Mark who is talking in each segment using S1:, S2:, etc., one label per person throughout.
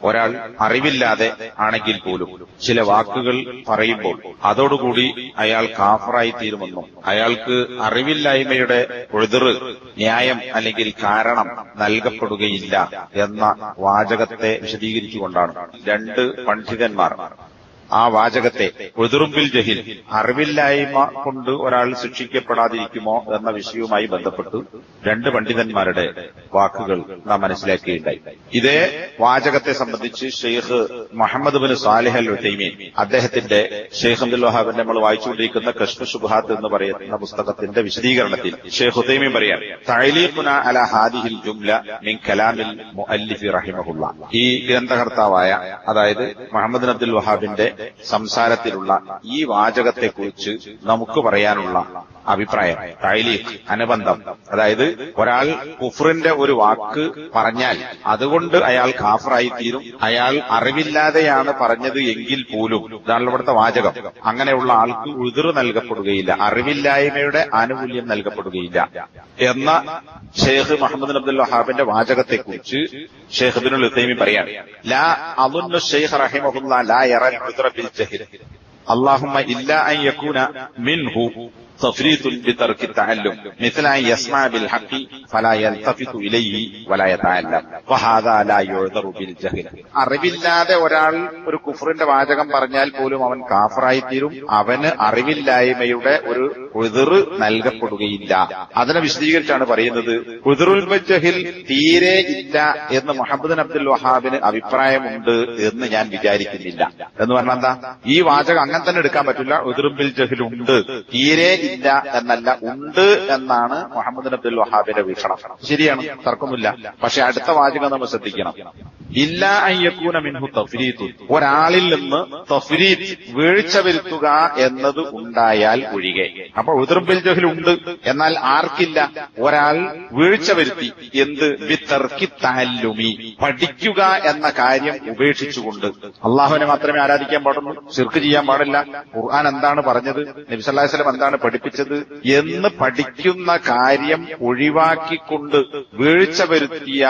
S1: ഒരാൾ അറിവില്ലാതെ ആണെങ്കിൽ പോലും ചില വാക്കുകൾ പറയുമ്പോൾ അതോടുകൂടി അയാൾ കാഫറായി തീരുമെന്നും അയാൾക്ക് അറിവില്ലായ്മയുടെ ഉഴുതിറ് ന്യായം അല്ലെങ്കിൽ കാരണം നൽകപ്പെടുകയില്ല എന്ന വാചകത്തെ വിശദീകരിച്ചുകൊണ്ടാണ് രണ്ട് പണ്ഡിതന്മാർ ആ വാചകത്തെ ഉഴുതുറുമ്പിൽ ജഹിൽ അറിവില്ലായ്മ കൊണ്ട് ഒരാൾ ശിക്ഷിക്കപ്പെടാതിരിക്കുമോ എന്ന വിഷയവുമായി ബന്ധപ്പെട്ട് രണ്ട് പണ്ഡിതന്മാരുടെ വാക്കുകൾ നാം മനസ്സിലാക്കുകയുണ്ടായി. ഇതേ വാചകത്തെ സംബന്ധിച്ച് ഷെയ്ഖ് മുഹമ്മദ് ബിൻ സാലിഹ് അൽ ഉസൈമീൻ അദ്ദേഹത്തിന്റെ ഷെയ്ഖ് അബ്ദുൽ വഹാബിന്റെ നമ്മൾ വായിച്ചുകൊണ്ടിരിക്കുന്ന കശ്ഫ് ശുബ്ഹാത്ത് എന്ന് പറയുന്ന പുസ്തകത്തിന്റെ വിശദീകരണത്തിൽ ഷെയ്ഖ് ഉസൈമീൻ പറയാൻ തഅലീഖുനാ അലാ ഹാദിഹിൽ ജുംല മിൻ കലാമിൽ മുഅല്ലിഫ് റഹിമഹുല്ലാ, ഈ ഗ്രന്ഥകർത്താവായ അതായത് മുഹമ്മദ് അബ്ദുൽ വഹാബിന്റെ സംസാരത്തിലുള്ള ഈ വാചകത്തെക്കുറിച്ച് നമുക്ക് പറയാനുള്ള അഭിപ്രായം, തഅലീഖ് അനുബന്ധം, അതായത് ഒരാൾ കുഫ്റിന്റെ ഒരു വാക്ക് പറഞ്ഞാൽ അതുകൊണ്ട് അയാൾ കാഫറായി തീരും, അയാൾ അറിവില്ലാതെയാണ് പറഞ്ഞത് എങ്കിൽ പോലും, ഇതാണ് ഇവിടുത്തെ വാചകം, അങ്ങനെയുള്ള ആൾക്ക് ഉദ്ർ നൽകപ്പെടുകയില്ല, അറിവില്ലായ്മയുടെ ആനുകൂല്യം നൽകപ്പെടുകയില്ല എന്ന ഷെയ്ഖ് മുഹമ്മദ് അബ്ദുൽ വഹാബിന്റെ വാചകത്തെക്കുറിച്ച് ഷെയ്ഖ് ഇബ്നുൽ ഉസൈമീൻ പറയാണ്, ലാ അളുന്നു ഷെയ്ഖ് റഹിമഹുല്ലാ ലാ യറൽ ഉദ്ര ബിൽ ജഹൽ അല്ലാഹുമ്മ ഇല്ലാ അൻ യകൂന മിൻഹു تفريط بترك التعلم مثل أن يسمع بالحق فلا يلتفت إليه ولا يتعلم وهذا لا يعذر بالجهل. അറിവില്ലാതെ ഒരാൾ ഒരു കുഫറിന്റെ വാചകം പറഞ്ഞാൽ പോലും അവൻ കാഫറായി തീരും, അവന് അറിവില്ലായ്മയുടെ ഒരു ഉദ്ർ നൽകപ്പെടുകയില്ല. അതിനെ വിശദീകരിച്ചാണ് പറയുന്നത്, ഉദ്റുൽ ജഹിൽ തീരെ ഇല്ല എന്ന് മുഹമ്മദ് അബ്ദുൽ വഹാബിന് അഭിപ്രായമുണ്ട് എന്ന് ഞാൻ വിചാരിക്കുന്നില്ല. എന്ന് പറഞ്ഞാൽ എന്താ, ഈ വാചകം അങ്ങനെ തന്നെ എടുക്കാൻ പറ്റില്ല. ഉദ്റുൽ ജഹിൽ ഉണ്ട്, തീരെ ഇല്ല എന്നല്ല, ഉണ്ട് എന്നാണ് മുഹമ്മദ് അബ്ദുൽ വഹാബിന്റെ വീക്ഷണം. ശരിയാണ്, തർക്കമില്ല. പക്ഷെ അടുത്ത വാചകം നമ്മൾ ശ്രദ്ധിക്കണം, ഇല്ലാ അൻ യകൂന മിൻഹു തഫ്രീത്ത്, ഒരാളിൽ നിന്ന് തഫ്രീത്ത് വീഴ്ച വരുത്തുക എന്നത് ഉണ്ടായാൽ ഒഴികെ. അപ്പൊ ഉദ്റുൽ ജഹിൽ ഉണ്ട്, എന്നാൽ ആർക്കില്ല? ഒരാൾ വീഴ്ച വരുത്തി. എന്ത്? ബിതർക്കി തഅല്ലുമി, പഠിക്കുക എന്ന കാര്യം ഉപേക്ഷിച്ചുകൊണ്ട്. അള്ളാഹുവിനെ മാത്രമേ ആരാധിക്കാൻ പാടുള്ളൂ, ശിർക്ക് ചെയ്യാൻ പാടില്ല, ഖുർആൻ എന്താണ് പറഞ്ഞത്, നബി സല്ലല്ലാഹു അലൈഹി വസല്ലം എന്താണ് പഠിപ്പിച്ചത് എന്ന് പഠിക്കുന്ന കാര്യം ഒഴിവാക്കിക്കൊണ്ട് വീഴ്ച വരുത്തിയ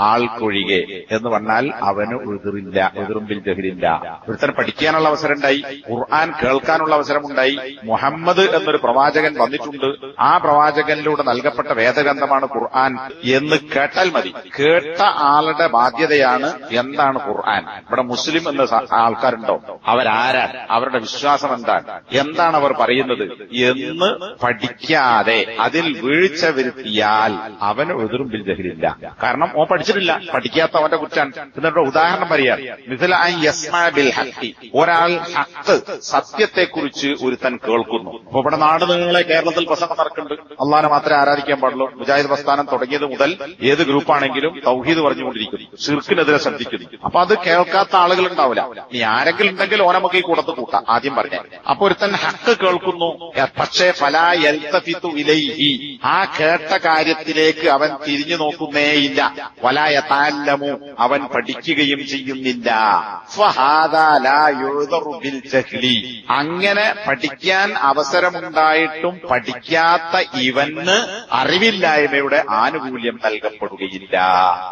S1: ആൾക്കൊഴികെ എന്ന് പറഞ്ഞാൽ അവന് ഉദ്റില്ല, ഉദ്റുമ്പിൽ ജഹിലില്ല. ഒരുത്തരം പഠിക്കാനുള്ള അവസരം ഉണ്ടായി, ഖുർആൻ കേൾക്കാനുള്ള അവസരമുണ്ടായി, മുഹമ്മദ് എന്നൊരു പ്രവാചകൻ വന്നിട്ടുണ്ട്, ആ പ്രവാചകനിലൂടെ നൽകപ്പെട്ട വേദഗ്രന്ഥമാണ് ഖുർആൻ എന്ന് കേട്ടാൽ മതി. കേട്ട ആളുടെ ബാധ്യതയാണ് എന്താണ് ഖുർആൻ, ഇവിടെ മുസ്ലിം എന്ന ആൾക്കാരുണ്ടോ, അവരാരാണ്, അവരുടെ വിശ്വാസം എന്താണ്, എന്താണ് അവർ പറയുന്നത് എന്ന് പഠിക്കാതെ അതിൽ വീഴ്ച വരുത്തിയാൽ അവന് ഉദ്റുമ്പിൽ ജഹിലില്ല. കാരണം ഓൻ പഠിച്ചിട്ടില്ല, പഠിക്കാത്തവന്റെ കുറ്റാണ്. എന്നിട്ട് ഉദാഹരണം പറയാം, മിഥല അൻ യസ്മഅ ബിൽ ഹഖ്, ഒരാൾ ഹഖ് സത്യത്തെക്കുറിച്ച് ഒരുത്തൻ കേൾക്കുന്നു. അപ്പൊ ഇവിടെ നാട് നിങ്ങളെ കേരളത്തിൽ പ്രസംഗം നടക്കുന്നുണ്ട്, അള്ളാഹനെ മാത്രമേ ആരാധിക്കാൻ പാടുള്ളൂ, മുജാഹിദ് പ്രസ്ഥാനം തുടങ്ങിയത് മുതൽ ഏത് ഗ്രൂപ്പാണെങ്കിലും തൗഹീദ് പറഞ്ഞുകൊണ്ടിരിക്കുന്നു, ശിർക്കിനെതിരെ ശ്രദ്ധിക്കുന്നു. അപ്പൊ അത് കേൾക്കാത്ത ആളുകൾ ഉണ്ടാവില്ല. ഇനി ആരെങ്കിലും ഉണ്ടെങ്കിൽ ഓനെ നമുക്ക് ഈ കൂട്ടത്ത് കൂട്ടാം. ആദ്യം പറഞ്ഞാൽ അപ്പൊ ഒരുത്തൻ ഹഖ് കേൾക്കുന്നു, പക്ഷേ ഫലാ യൽതഫിതു ഇലൈഹി, ആ കേട്ട കാര്യത്തിലേക്ക് അവൻ തിരിഞ്ഞു നോക്കുന്നേയില്ല, വലാ യതഅല്ലമു, അവൻ പഠിക്കുകയും ചെയ്യുന്നില്ല. ഫഹാദാ ലാ യുഅ്ദറു ബിൽ ജഹ്ലി, അങ്ങനെ പഠിക്കാൻ അവസരമുണ്ടായിട്ടും പഠിക്കാത്ത ഇവന് അറിവില്ലായ്മയുടെ ആനുകൂല്യം നൽകപ്പെടുകയില്ല.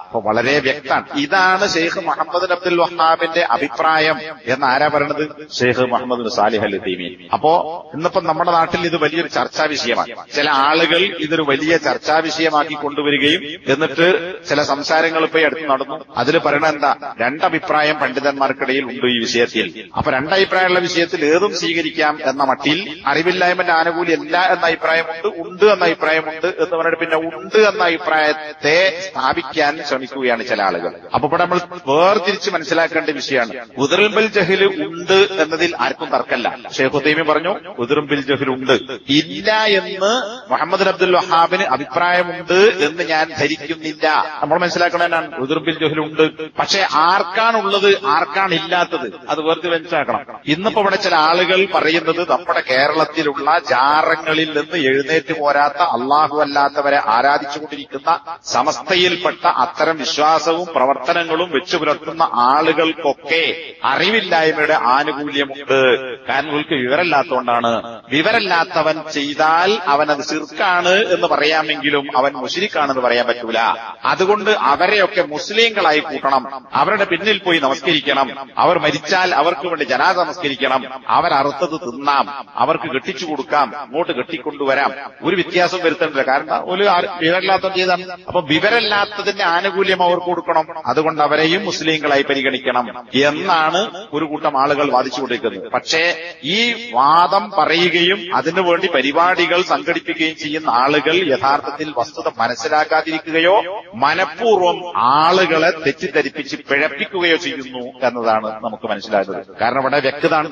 S1: അപ്പൊ വളരെ വ്യക്തമാണ്. ഇതാണ് ഷെയ്ഖ് മുഹമ്മദ് അബ്ദുൽ വഹാബിന്റെ അഭിപ്രായം എന്ന് ആരാ പറയണത്? ഷെയ്ഖ് മുഹമ്മദ് സാലിഹ് അൽ ഉസൈമീൻ. അപ്പോ ഇന്നിപ്പോ നമ്മുടെ നാട്ടിൽ ഇത് വലിയൊരു ചർച്ചാ വിഷയമാണ്. ചില ആളുകൾ ഇതൊരു വലിയ ചർച്ചാ വിഷയമാക്കി കൊണ്ടുവരികയും എന്നിട്ട് ചില സംസാരങ്ങൾ ഇപ്പൊ അടുത്ത് നടന്നു. അതിൽ പറയണ എന്താ, രണ്ടഭിപ്രായം പണ്ഡിതന്മാർക്കിടയിൽ ഉണ്ട് ഈ വിഷയത്തിൽ. അപ്പൊ രണ്ടഭിപ്രായമുള്ള വിഷയത്തിൽ ഏതും സ്വീകരിക്കാം എന്ന മട്ടിൽ അറിവില്ലായ്മന്റെ ആനുകൂല്യമല്ല എന്ന അഭിപ്രായമുണ്ട്, ഉണ്ട് എന്ന അഭിപ്രായമുണ്ട് എന്ന് പറഞ്ഞിട്ട് പിന്നെ ഉണ്ട് എന്ന അഭിപ്രായത്തെ സ്ഥാപിക്കാൻ ശ്രമിക്കുകയാണ് ചില ആളുകൾ. അപ്പൊ ഇവിടെ നമ്മൾ വേർതിരിച്ച് മനസ്സിലാക്കേണ്ട വിഷയമാണ്, ഉദ്റുൽ ജഹിൽ ഉണ്ട് എന്നതിൽ ആർക്കും തർക്കമല്ല. ഷെയ്ഖ് ഉസൈമീൻ പറഞ്ഞു ഉദ്റുൽ ജഹിൽ ഉണ്ട്. ഇല്ല എന്ന് മുഹമ്മദ് അബ്ദുൽ വഹാബിന് അഭിപ്രായമുണ്ട് എന്ന് ഞാൻ ധരിക്കുന്നില്ല. നമ്മൾ മനസ്സിലാക്കണതാണ് ഉദ്റുൽ ജഹിൽ ഉണ്ട്. പക്ഷെ ആർക്കാണുള്ളത് ആർക്കാണില്ലാത്തത് അത് വേർതി മനസ്സിലാക്കണം. ഇന്നിപ്പോ ഇവിടെ ചില ആളുകൾ പറയുന്നത് നമ്മുടെ കേരളത്തിലുള്ള ജാറങ്ങളിൽ നിന്ന് എഴുന്നേറ്റ് പോരാത്ത അള്ളാഹു അല്ലാത്തവരെ ആരാധിച്ചുകൊണ്ടിരിക്കുന്ന സമസ്തയിൽപ്പെട്ട അത്തരം വിശ്വാസവും പ്രവർത്തനങ്ങളും വെച്ചു പുലർത്തുന്ന ആളുകൾക്കൊക്കെ അറിവില്ലായ്മയുടെ ആനുകൂല്യമുണ്ട്. കാരണം ഇവർക്ക് വിവരമില്ലാത്തതുകൊണ്ടാണ്. വിവരമില്ലാത്ത അറിവില്ലാത്തവൻ ചെയ്താൽ അവനത് ശിർക്കാണ് എന്ന് പറയാമെങ്കിലും അവൻ മുശ്രിക്കാണെന്ന് പറയാൻ പറ്റൂല. അതുകൊണ്ട് അവരെയൊക്കെ മുസ്ലിങ്ങളായി കൂട്ടണം, അവരുടെ പിന്നിൽ പോയി നമസ്കരിക്കണം, അവർ മരിച്ചാൽ അവർക്ക് വേണ്ടി ജനാസ നമസ്കരിക്കണം, അവരറുത്തത് തിന്നാം, അവർക്ക് കെട്ടിച്ചു കൊടുക്കാം, ഇങ്ങോട്ട് കെട്ടിക്കൊണ്ടുവരാം, ഒരു വ്യത്യാസം വരുത്തേണ്ടില്ല. കാരണം ഒരു വിവരമില്ലാത്തവൻ ചെയ്താണ്. അപ്പൊ വിവരമില്ലാത്തതിന്റെ ആനുകൂല്യം അവർക്ക് കൊടുക്കണം, അതുകൊണ്ട് അവരെയും മുസ്ലിങ്ങളായി പരിഗണിക്കണം എന്നാണ് ഒരു കൂട്ടം ആളുകൾ വാദിച്ചുകൊണ്ടിരിക്കുന്നത്. പക്ഷേ ഈ വാദം പറയുകയും അതിനുവേണ്ടി പരിപാടികൾ സംഘടിപ്പിക്കുകയും ചെയ്യുന്ന ആളുകൾ യഥാർത്ഥത്തിൽ വസ്തുത മനസ്സിലാക്കാതിരിക്കുകയോ മനഃപൂർവ്വം ആളുകളെ തെറ്റിദ്ധരിപ്പിച്ച് പിഴപ്പിക്കുകയോ ചെയ്യുന്നു എന്നതാണ് നമുക്ക് മനസ്സിലാകുന്നത്. കാരണം ഇവിടെ വ്യക്തതാണ്,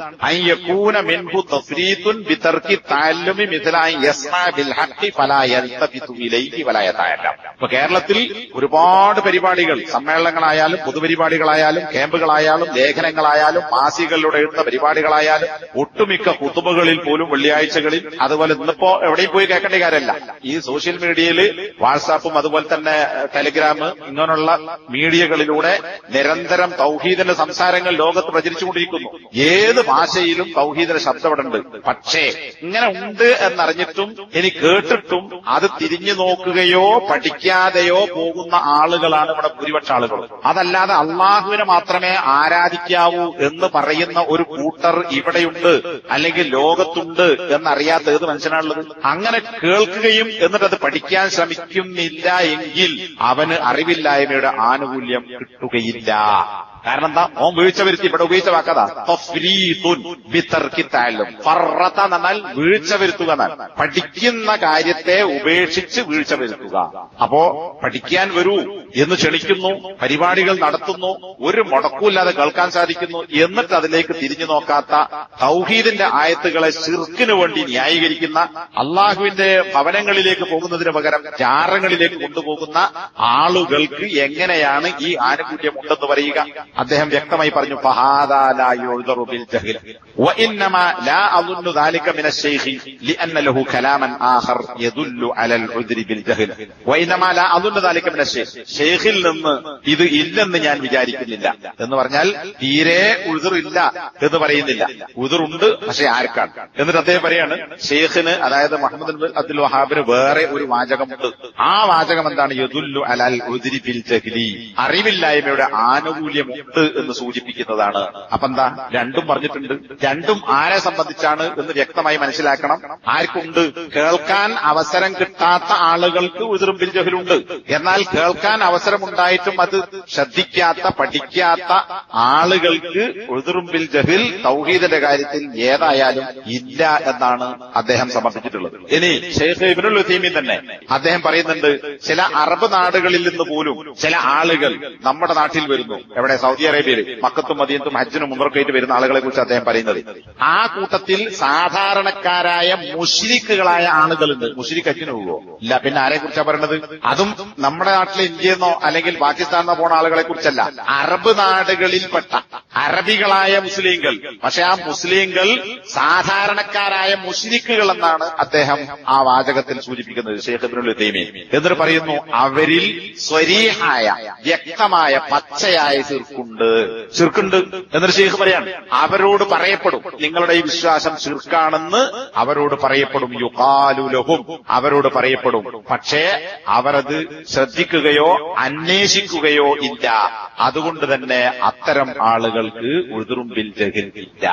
S1: ഇപ്പൊ കേരളത്തിൽ ഒരുപാട് പരിപാടികൾ, സമ്മേളനങ്ങളായാലും പൊതുപരിപാടികളായാലും ക്യാമ്പുകളായാലും ലേഖനങ്ങളായാലും മാസികകളിലൂടെ എഴുതുന്ന പരിപാടികളായാലും ഒട്ടുമിക്ക ഖുതുബകളിൽ പോലും വെള്ളിയാഴ്ചകളിൽ, അതുപോലെ ഇന്നിപ്പോ എവിടെയും പോയി കേൾക്കേണ്ട കാര്യമല്ല, ഈ സോഷ്യൽ മീഡിയയിൽ വാട്സാപ്പും അതുപോലെ തന്നെ ടെലിഗ്രാം ഇങ്ങനെയുള്ള മീഡിയകളിലൂടെ നിരന്തരം തൗഹീദിന്റെ സംസാരങ്ങൾ ലോകത്ത് പ്രചരിച്ചുകൊണ്ടിരിക്കുന്നു. ഏത് ഭാഷയിലും തൗഹീദിന്റെ ശബ്ദമുണ്ട്. പക്ഷേ ഇങ്ങനെ ഉണ്ട് എന്നറിഞ്ഞിട്ടും ഇനി കേട്ടിട്ടും അത് തിരിഞ്ഞു നോക്കുകയോ പഠിക്കാതെയോ പോകുന്ന ആളുകളാണ് ഇവിടെ ഭൂരിപക്ഷ ആളുകൾ. അതല്ലാതെ അള്ളാഹുവിനെ മാത്രമേ ആരാധിക്കാവൂ എന്ന് പറയുന്ന ഒരു കൂട്ടർ ഇവിടെയുണ്ട്, അല്ലെങ്കിൽ ലോകത്തുണ്ട് എന്നറിയാത്ത ഏത് മനുഷ്യനാണുള്ളത്? അങ്ങനെ കേൾക്കുകയും എന്നിട്ട് അത് പഠിക്കാൻ ശ്രമിക്കുന്നില്ല എങ്കിൽ അവന് അറിവില്ലായ്മയുടെ ആനുകൂല്യം കിട്ടുകയില്ല. കാരണം എന്താ? ഓൻ വീഴ്ച വരുത്തി. ഇവിടെ ഉപയോഗിച്ച വാക്കതാ ഫറത്ത എന്നാൽ വീഴ്ച വരുത്തുക എന്നാൽ പഠിക്കുന്ന കാര്യത്തെ ഉപേക്ഷിച്ച് വീഴ്ച വരുത്തുക. അപ്പോ പഠിക്കാൻ വരൂ എന്ന് ക്ഷണിക്കുന്നു, പരിപാടികൾ നടത്തുന്നു, ഒരു മുടക്കൂല്ലാതെ കേൾക്കാൻ സാധിക്കുന്നു, എന്നിട്ട് അതിലേക്ക് തിരിഞ്ഞു നോക്കാത്ത, തൗഹീദിന്റെ ആയത്തുകളെ ശിർക്കിനു വേണ്ടി ന്യായീകരിക്കുന്ന, അള്ളാഹുവിന്റെ ഭവനങ്ങളിലേക്ക് പോകുന്നതിന് പകരം ജാറങ്ങളിലേക്ക് കൊണ്ടുപോകുന്ന ആളുകൾക്ക് എങ്ങനെയാണ് ഈ ആനുകൂല്യം ഉണ്ടെന്ന് പറയുക? അദ്ദേഹം വ്യക്തമായി പറഞ്ഞു, ഷെയ്ഖിൽ നിന്ന് ഇത് ഇല്ലെന്ന് ഞാൻ വിചാരിക്കുന്നില്ല എന്ന് പറഞ്ഞാൽ തീരെ ഉഴുതിറില്ല എന്ന് പറയുന്നില്ല. ഉഴുതിറുണ്ട്, പക്ഷെ ആർക്കാണ്? എന്നിട്ട് അദ്ദേഹം പറയാണ്, ഷെയ്ഖിന്, അതായത് മുഹമ്മദ് അബ്ദുൽ വഹാബിന് വേറെ ഒരു വാചകമുണ്ട്. ആ വാചകം എന്താണ്? യദുല്ലു അലൽ ഉദ്രി ബിൽ ജഹ്ലി, അറിവില്ലായ്മയുടെ ആനുകൂല്യം എന്ന് സൂചിപ്പിക്കുന്നതാണ്. അപ്പൊ എന്താ? രണ്ടും പറഞ്ഞിട്ടുണ്ട്. രണ്ടും ആരെ സംബന്ധിച്ചാണ് എന്ന് വ്യക്തമായി മനസ്സിലാക്കണം. ആർക്കുണ്ട്? കേൾക്കാൻ അവസരം കിട്ടാത്ത ആളുകൾക്ക് ഉദ്റും ബിൽ ജഹലുണ്ട്. എന്നാൽ കേൾക്കാൻ അവസരമുണ്ടായിട്ടും അത് ശ്രദ്ധിക്കാത്ത, പഠിക്കാത്ത ആളുകൾക്ക് ഉദ്റും ബിൽ ജഹൽ തൗഹീദിന്റെ കാര്യത്തിൽ ഏതായാലും ഇല്ല എന്നാണ് അദ്ദേഹം സമർപ്പിച്ചിട്ടുള്ളത്. ഇനി ശൈഖ് ഇബ്നുൽ ഉസൈമീൻ തന്നെ അദ്ദേഹം പറയുന്നുണ്ട്, ചില അറബ് നാടുകളിൽ നിന്ന് പോലും ചില ആളുകൾ നമ്മുടെ നാട്ടിൽ വരുന്നു. എവിടെ? സൗദി അറേബ്യയിൽ മക്കത്തും മദീനത്തും ഹജ്ജിനും ഉംറയ്ക്കായിട്ട് വരുന്ന ആളുകളെ കുറിച്ച് അദ്ദേഹം പറയുന്നത്. ആ കൂട്ടത്തിൽ സാധാരണക്കാരായ മുശ്രിക്കുകളായ ആളുകളുണ്ട്. മുശ്രിക്ക് ഹജ്ജിന് പോവോ? ഇല്ല. പിന്നെ ആരെ കുറിച്ചാണ് പറയുന്നത്? അതും നമ്മുടെ നാട്ടിലെ ഇന്ത്യയെന്നോ അല്ലെങ്കിൽ പാകിസ്ഥാനെന്നോ പോണ ആളുകളെ കുറിച്ചല്ല. അറബ് നാടുകളിൽപ്പെട്ട അറബികളായ മുസ്ലിങ്ങൾ. പക്ഷെ ആ മുസ്ലിങ്ങൾ സാധാരണക്കാരായ മുശ്രിക്കുകൾ എന്നാണ് അദ്ദേഹം ആ വാചകത്തിൽ സൂചിപ്പിക്കുന്നത്, ശൈഖ് ഇബ്നുൽ ഉസൈമീൻ. എന്നിട്ട് പറയുന്നു, അവരിൽ സ്വരീഹായ, വ്യക്തമായ, പച്ചയായ ശിർക്കുണ്ട് എന്നൊരു ശൈഖ് പറയാണ്. അവരോട് പറയപ്പെടും, നിങ്ങളുടെ ഈ വിശ്വാസം ശിർക്കാണെന്ന് അവരോട് പറയപ്പെടും. യുഖാലു ലഹും, അവരോട് പറയപ്പെടും. പക്ഷേ അവരത് ശ്രദ്ധിക്കുകയോ അന്വേഷിക്കുകയോ ഇല്ല. അതുകൊണ്ട് തന്നെ അത്തരം ആളുകൾക്ക് ഉദ്റും ബിൽ ജഹൽ ഇല്ല.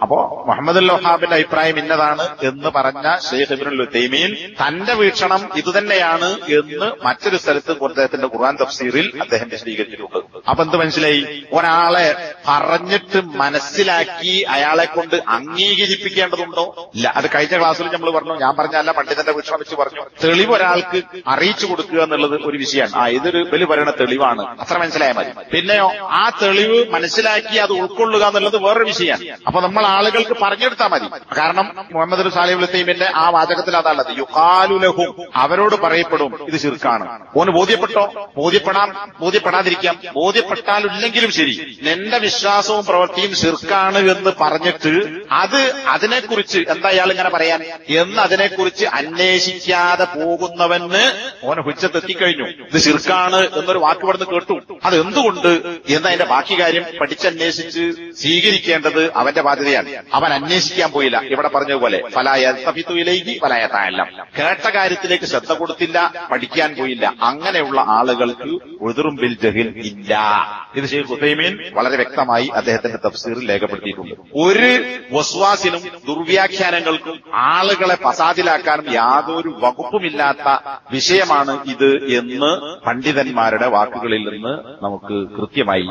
S1: അപ്പോ മുഹമ്മദ് അൽ വഹാബിന്റെ അഭിപ്രായം ഇന്നതാണ് എന്ന് പറഞ്ഞ ശൈഖ് ഇബ്നുൽ ഉസൈമീൻ തന്റെ വീക്ഷണം ഇതുതന്നെയാണ് എന്ന് മറ്റൊരു സ്ഥലത്ത് അദ്ദേഹത്തിന്റെ ഖുർആൻ തഫ്സീറിൽ അദ്ദേഹം വിശദീകരിച്ചിട്ടുണ്ട്. അപ്പൊ എന്ത് മനസ്സിലായി? ഒരാളെ പറഞ്ഞിട്ട് മനസ്സിലാക്കി അയാളെ കൊണ്ട് അംഗീകരിപ്പിക്കേണ്ടതുണ്ടോ? ഇല്ല. അത് കഴിഞ്ഞ ക്ലാസ്സിൽ നമ്മൾ പറഞ്ഞു, ഞാൻ പറഞ്ഞല്ല, പണ്ഡിതന്റെ വീക്ഷണം വെച്ച് പറഞ്ഞു. തെളിവ് ഒരാൾക്ക് അറിയിച്ചു കൊടുക്കുക എന്നുള്ളത് ഒരു വിഷയമാണ്. ഇതൊരു വലിയ പറയുന്ന തെളിവാണ്, അത്ര മനസ്സിലായാൽ മതി. പിന്നെയോ ആ തെളിവ് മനസ്സിലാക്കി അത് ഉൾക്കൊള്ളുക എന്നുള്ളത് വേറൊരു വിഷയമാണ്. അപ്പൊ നമ്മൾ ആളുകൾക്ക് പറഞ്ഞെടുത്താൽ മതി. കാരണം മുഹമ്മദ് സാലിഹ് ഉസൈമിന്റെ ആ വാചകത്തിൽ അതാണുള്ളത്, യുഖാലു ലഹും, അവരോട് പറയപ്പെടും ഇത് ശിർക്കാണ്. ഓന് ബോധ്യപ്പെട്ടോ? ബോധ്യപ്പെടാതിരിക്കാം. ബോധ്യപ്പെട്ടാലില്ലെങ്കിലും ശരി, നിന്റെ വിശ്വാസവും പ്രവൃത്തിയും ശിർക്കാണ് എന്ന് പറഞ്ഞിട്ട് അതിനെക്കുറിച്ച് എന്താ ഇയാൾ ഇങ്ങനെ പറയാൻ എന്ന് അതിനെക്കുറിച്ച് അന്വേഷിക്കാതെ പോകുന്നവന് ഓന് ഹുജ്ജത്തെത്തിക്കഴിഞ്ഞു. ഇത് ശിർക്കാണ് എന്നൊരു വാക്ക് ഇവിടുന്ന് കേട്ടു. അത് എന്തുകൊണ്ട് എന്നതിന്റെ ബാക്കി കാര്യം പഠിച്ചന്വേഷിച്ച് സ്വീകരിക്കേണ്ടത് അവന്റെ ബാധ്യതയാണ്. അറിയാണ്, അവൻ അന്വേഷിക്കാൻ പോയില്ല. ഇവിടെ പറഞ്ഞതുപോലെ ഫലായൽതഫിതുഇലൈഹി വലായതഅല്ലം, കേട്ട കാര്യത്തിലേക്ക് ശ്രദ്ധ കൊടുത്തില്ല, പഠിക്കാൻ പോയില്ല. അങ്ങനെയുള്ള ആളുകൾക്ക് ഉദ്റും ബിൽ ജഹിൽ ഇല്ല. ഇത് ശൈഖ് ഉസൈമീൻ വളരെ വ്യക്തമായി അദ്ദേഹത്തിന്റെ തഫ്സീറിൽ രേഖപ്പെടുത്തിയിട്ടുണ്ട്. ഒരു വസ്വാസിനും ദുർവ്യാഖ്യാനങ്ങൾക്കും ആളുകളെ ഫസാദിലാക്കാനും യാതൊരു വകുപ്പുമില്ലാത്ത വിഷയമാണ് ഇത് എന്ന് പണ്ഡിതന്മാരുടെ വാക്കുകളിൽ നിന്ന് നമുക്ക് കൃത്യമായി